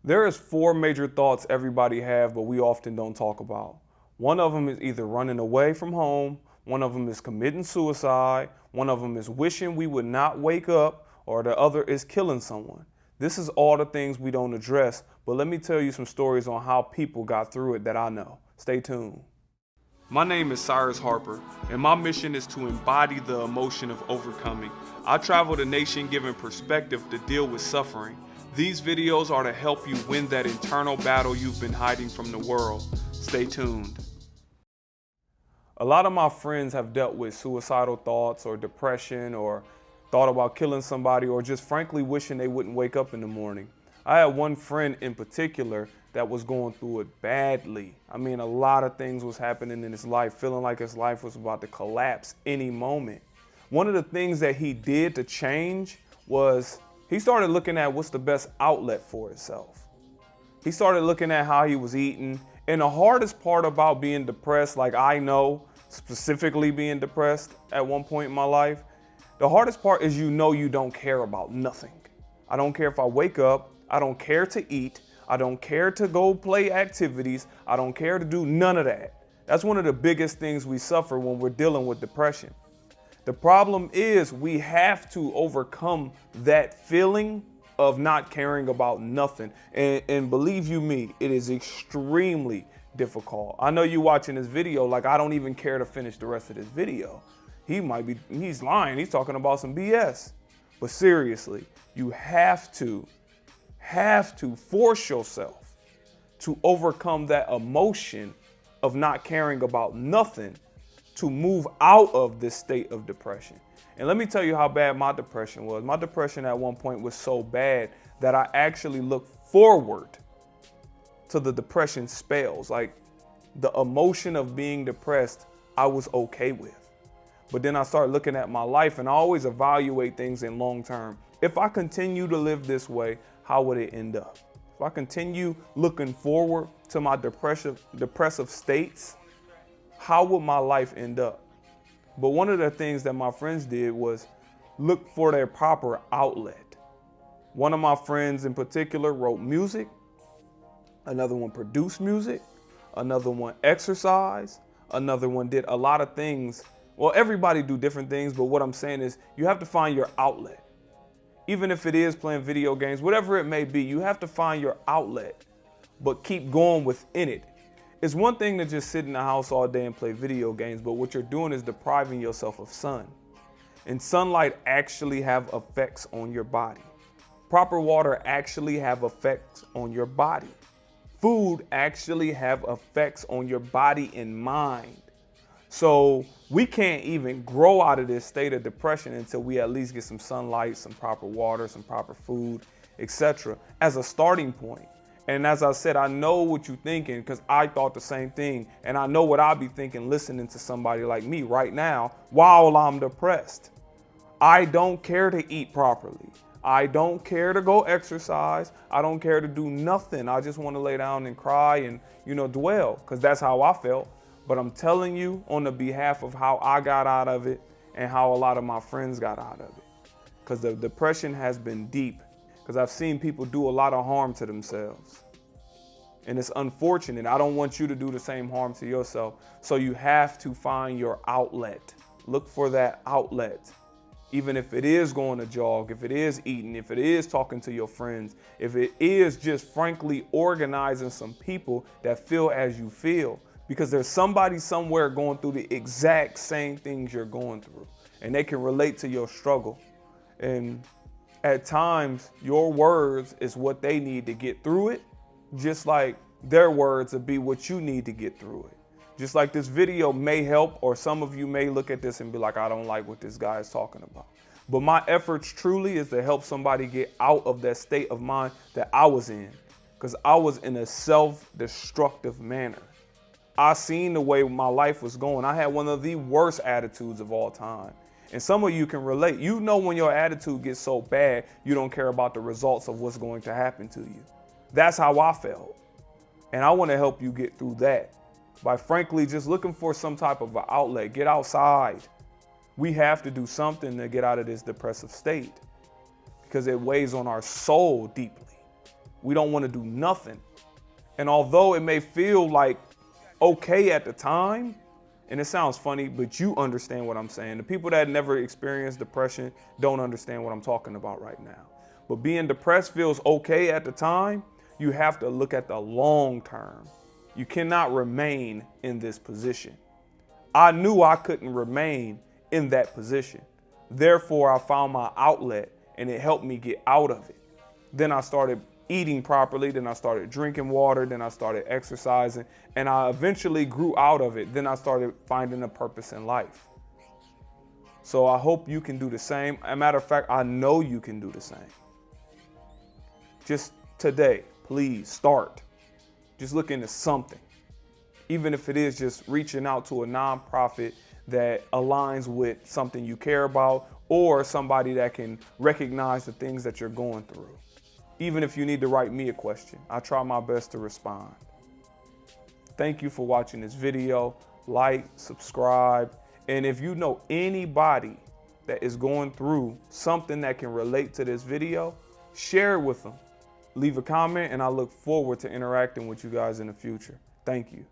There is four major thoughts everybody have, but we often don't talk about. One of them is either running away from home, one of them is committing suicide, one of them is wishing we would not wake up, or the other is killing someone. This is all the things we don't address, but let me tell you some stories on how people got through it that I know. Stay tuned. My name is Cyrus Harper, and my mission is to embody the emotion of overcoming. I travel the nation giving perspective to deal with suffering. These videos are to help you win that internal battle you've been hiding from the world. Stay tuned. A lot of my friends have dealt with suicidal thoughts or depression or thought about killing somebody or just frankly wishing they wouldn't wake up in the morning. I had one friend in particular that was going through it badly. I mean, a lot of things was happening in his life, feeling like his life was about to collapse any moment. One of the things that he did to change was he started looking at what's the best outlet for himself. He started looking at how he was eating. And the hardest part about being depressed, like I know, specifically being depressed at one point in my life, the hardest part is you know you don't care about nothing. I don't care if I wake up. I don't care to eat. I don't care to go play activities. I don't care to do none of that. That's one of the biggest things we suffer when we're dealing with depression. The problem is we have to overcome that feeling of not caring about nothing. And believe you me, it is extremely difficult. I know you watching this video like I don't even care to finish the rest of this video. He's lying. He's talking about some BS. But seriously, you have to force yourself to overcome that emotion of not caring about nothing to move out of this state of depression. And let me tell you how bad my depression was. My depression at one point was so bad that I actually looked forward to the depression spells. Like the emotion of being depressed, I was okay with. But then I started looking at my life and I always evaluate things in long term. If I continue to live this way, how would it end up? If I continue looking forward to my depressive states, how would my life end up? But one of the things that my friends did was look for their proper outlet. One of my friends in particular wrote music, another one produced music, another one exercised, another one did a lot of things. Well, everybody do different things, but what I'm saying is you have to find your outlet. Even if it is playing video games, whatever it may be, you have to find your outlet, but keep going within it. It's one thing to just sit in the house all day and play video games, but what you're doing is depriving yourself of sun. And sunlight actually have effects on your body. Proper water actually have effects on your body. Food actually have effects on your body and mind. So we can't even grow out of this state of depression until we at least get some sunlight, some proper water, some proper food, etc. as a starting point. And as I said, I know what you're thinking because I thought the same thing. And I know what I'll be thinking listening to somebody like me right now while I'm depressed. I don't care to eat properly. I don't care to go exercise. I don't care to do nothing. I just want to lay down and cry and, dwell because that's how I felt. But I'm telling you on the behalf of how I got out of it and how a lot of my friends got out of it. Because the depression has been deep. Because I've seen people do a lot of harm to themselves. And it's unfortunate. I don't want you to do the same harm to yourself. So you have to find your outlet. Look for that outlet. Even if it is going to jog, if it is eating, if it is talking to your friends, if it is just frankly organizing some people that feel as you feel. Because there's somebody somewhere going through the exact same things you're going through. And they can relate to your struggle. And at times, your words is what they need to get through it, just like their words will be what you need to get through it. Just like this video may help, or some of you may look at this and be like, I don't like what this guy is talking about. But my efforts truly is to help somebody get out of that state of mind that I was in, because I was in a self-destructive manner. I seen the way my life was going. I had one of the worst attitudes of all time. And some of you can relate. You know when your attitude gets so bad, you don't care about the results of what's going to happen to you. That's how I felt. And I want to help you get through that by frankly just looking for some type of an outlet. Get outside. We have to do something to get out of this depressive state because it weighs on our soul deeply. We don't want to do nothing. And although it may feel like okay at the time, and it sounds funny, but you understand what I'm saying. The people that never experienced depression don't understand what I'm talking about right now. But being depressed feels okay at the time. You have to look at the long term. You cannot remain in this position. I knew I couldn't remain in that position. Therefore, I found my outlet and it helped me get out of it. Then I started eating properly, then I started drinking water, then I started exercising, and I eventually grew out of it. Then I started finding a purpose in life. So I hope you can do the same. As a matter of fact, I know you can do the same. Just today, please start. Just look into something. Even if it is just reaching out to a nonprofit that aligns with something you care about, or somebody that can recognize the things that you're going through. Even if you need to write me a question, I try my best to respond. Thank you for watching this video. Like, subscribe, and if you know anybody that is going through something that can relate to this video, share it with them. Leave a comment, and I look forward to interacting with you guys in the future. Thank you.